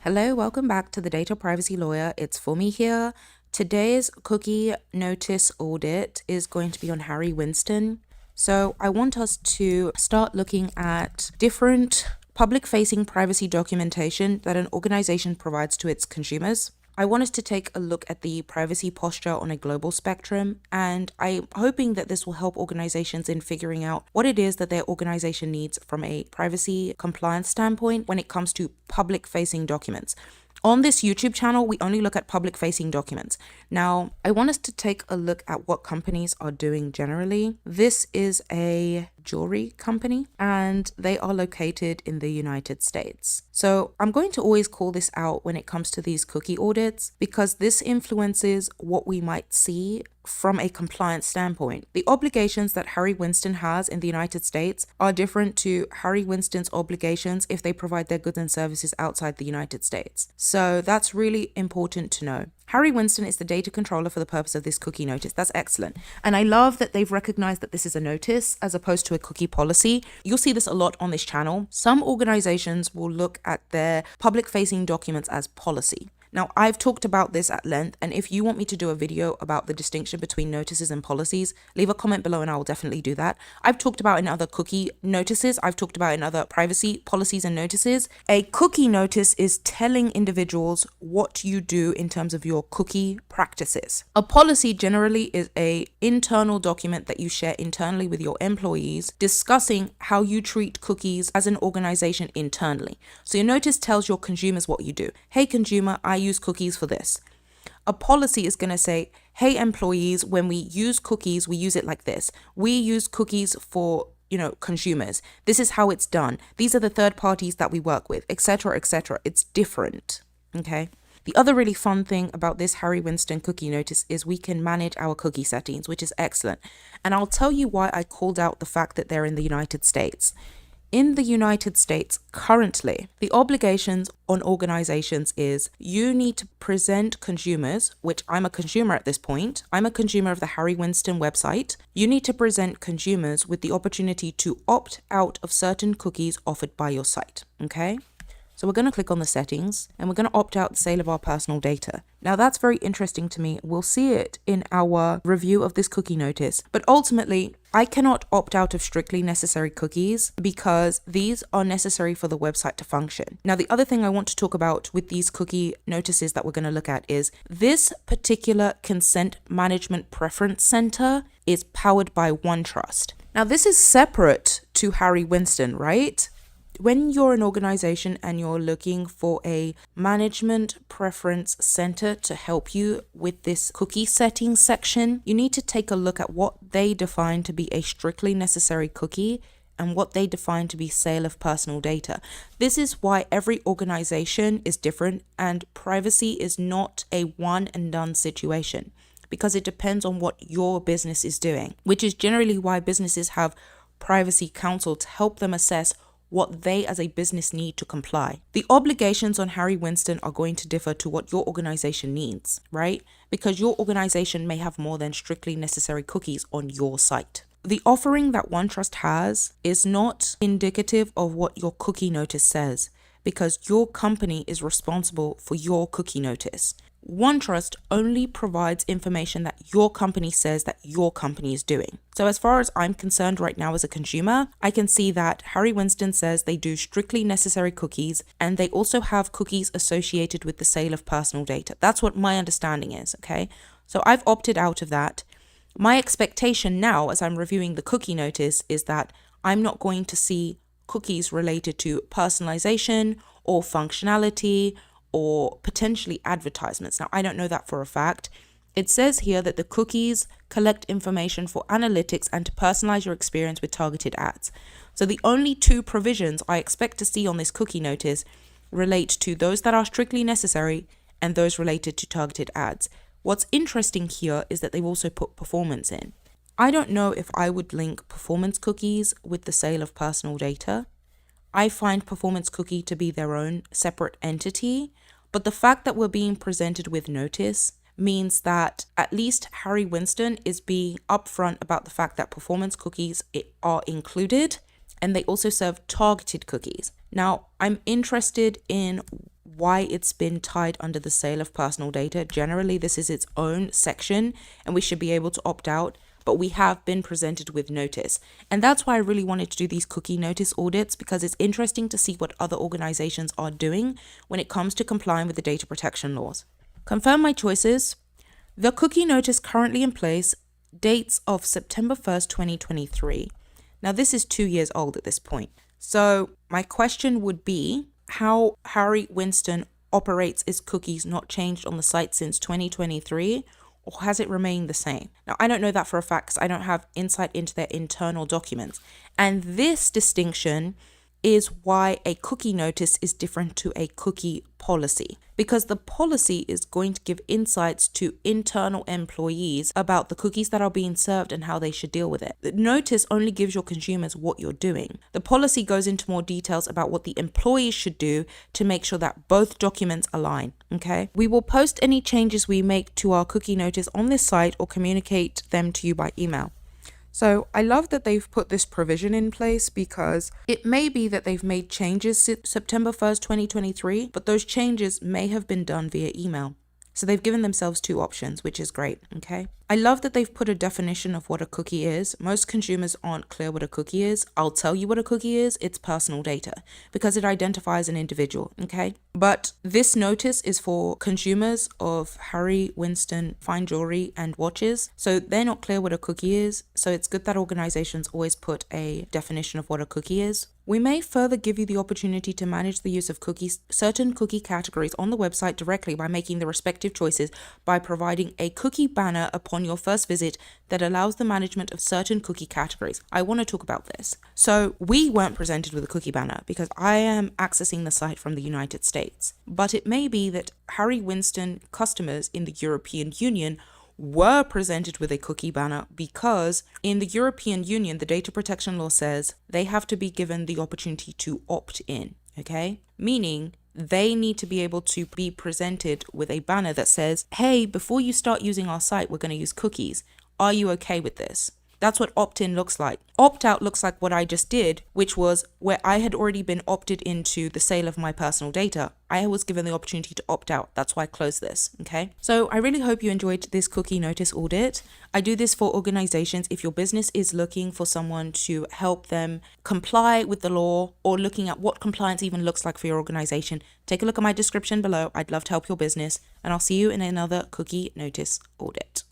Hello, welcome back to the Data Privacy Lawyer. It's Funmi here. Today's cookie notice audit is going to be on Harry Winston. So I want us to start looking at different public-facing privacy documentation that an organization provides to its consumers. I want us to take a look at the privacy posture on a global spectrum, and I'm hoping that this will help organizations in figuring out what it is that their organization needs from a privacy compliance standpoint when it comes to public-facing documents. On this YouTube channel, we only look at public-facing documents. Now, I want us to take a look at what companies are doing generally. This is a jewelry company and they are located in the United States. So I'm going to always call this out when it comes to these cookie audits because this influences what we might see from a compliance standpoint. The obligations that Harry Winston has in the United States are different to Harry Winston's obligations if they provide their goods and services outside the United States. So that's really important to know. Harry Winston is the data controller for the purpose of this cookie notice. That's excellent. And I love that they've recognized that this is a notice as opposed to a cookie policy. You'll see this a lot on this channel. Some organizations will look at their public-facing documents as policy. Now, I've talked about this at length, and if you want me to do a video about the distinction between notices and policies, leave a comment below and I will definitely do that. I've talked about in other cookie notices, I've talked about in other privacy policies and notices. A cookie notice is telling individuals what you do in terms of your cookie practices. A policy generally is an internal document that you share internally with your employees discussing how you treat cookies as an organization internally. So your notice tells your consumers what you do. Hey consumer, I use cookies for this. A policy is going to say, hey employees, when we use cookies, we use it like this. We use cookies for, consumers. This is how it's done. These are the third parties that we work with, etc., etc. It's different. Okay. The other really fun thing about this Harry Winston cookie notice is we can manage our cookie settings, which is excellent. And I'll tell you why I called out the fact that they're in the United States. In the United States, currently, the obligations on organizations is you need to present consumers, which I'm a consumer at this point. I'm a consumer of the Harry Winston website. You need to present consumers with the opportunity to opt out of certain cookies offered by your site. Okay? So we're going to click on the settings and we're going to opt out the sale of our personal data. Now that's very interesting to me. We'll see it in our review of this cookie notice. But ultimately, I cannot opt out of strictly necessary cookies because these are necessary for the website to function. Now, the other thing I want to talk about with these cookie notices that we're going to look at is this particular consent management preference center is powered by OneTrust. Now, this is separate to Harry Winston, right? When you're an organization and you're looking for a management preference center to help you with this cookie settings section, you need to take a look at what they define to be a strictly necessary cookie and what they define to be sale of personal data. This is why every organization is different and privacy is not a one and done situation because it depends on what your business is doing, which is generally why businesses have privacy counsel to help them assess what they as a business need to comply. The obligations on Harry Winston are going to differ to what your organization needs, right? Because your organization may have more than strictly necessary cookies on your site. The offering that OneTrust has is not indicative of what your cookie notice says because your company is responsible for your cookie notice. OneTrust only provides information that your company says that your company is doing. So as far as I'm concerned right now as a consumer, I can see that Harry Winston says they do strictly necessary cookies and they also have cookies associated with the sale of personal data. That's what my understanding is, okay? So I've opted out of that. My expectation now as I'm reviewing the cookie notice is that I'm not going to see cookies related to personalization or functionality or potentially advertisements. Now, I don't know that for a fact. It says here that the cookies collect information for analytics and to personalize your experience with targeted ads. So the only two provisions I expect to see on this cookie notice relate to those that are strictly necessary and those related to targeted ads. What's interesting here is that they've also put performance in. I don't know if I would link performance cookies with the sale of personal data. I find performance cookie to be their own separate entity, but the fact that we're being presented with notice means that at least Harry Winston is being upfront about the fact that performance cookies are included and they also serve targeted cookies. Now, I'm interested in why it's been tied under the sale of personal data. Generally, this is its own section and we should be able to opt out, but we have been presented with notice. And that's why I really wanted to do these cookie notice audits, because it's interesting to see what other organizations are doing when it comes to complying with the data protection laws. Confirm my choices. The cookie notice currently in place dates of September 1st, 2023. Now, this is 2 years old at this point. So my question would be how Harry Winston operates its cookies not changed on the site since 2023, or has it remained the same? Now, I don't know that for a fact because I don't have insight into their internal documents. And this distinction is why a cookie notice is different to a cookie policy, because the policy is going to give insights to internal employees about the cookies that are being served and how they should deal with it. The notice only gives your consumers what you're doing. The policy goes into more details about what the employees should do to make sure that both documents align. Okay, we will post any changes we make to our cookie notice on this site or communicate them to you by email. So I love that they've put this provision in place, because it may be that they've made changes since September 1st, 2023, but those changes may have been done via email. So they've given themselves two options, which is great, okay? I love that they've put a definition of what a cookie is. Most consumers aren't clear what a cookie is. I'll tell you what a cookie is. It's personal data because it identifies an individual, okay? But this notice is for consumers of Harry Winston fine jewelry and watches. So they're not clear what a cookie is. So it's good that organizations always put a definition of what a cookie is. We may further give you the opportunity to manage the use of cookies, certain cookie categories on the website directly by making the respective choices by providing a cookie banner upon your first visit that allows the management of certain cookie categories. I want to talk about this. So we weren't presented with a cookie banner because I am accessing the site from the United States, but it may be that Harry Winston customers in the European Union were presented with a cookie banner, because in the European Union, the data protection law says they have to be given the opportunity to opt in, okay? Meaning they need to be able to be presented with a banner that says, hey, before you start using our site, we're going to use cookies. Are you okay with this? That's what opt-in looks like. Opt-out looks like what I just did, which was where I had already been opted into the sale of my personal data. I was given the opportunity to opt out. That's why I closed this, okay? So I really hope you enjoyed this cookie notice audit. I do this for organizations if your business is looking for someone to help them comply with the law, or looking at what compliance even looks like for your organization. Take a look at my description below. I'd love to help your business, and I'll see you in another cookie notice audit.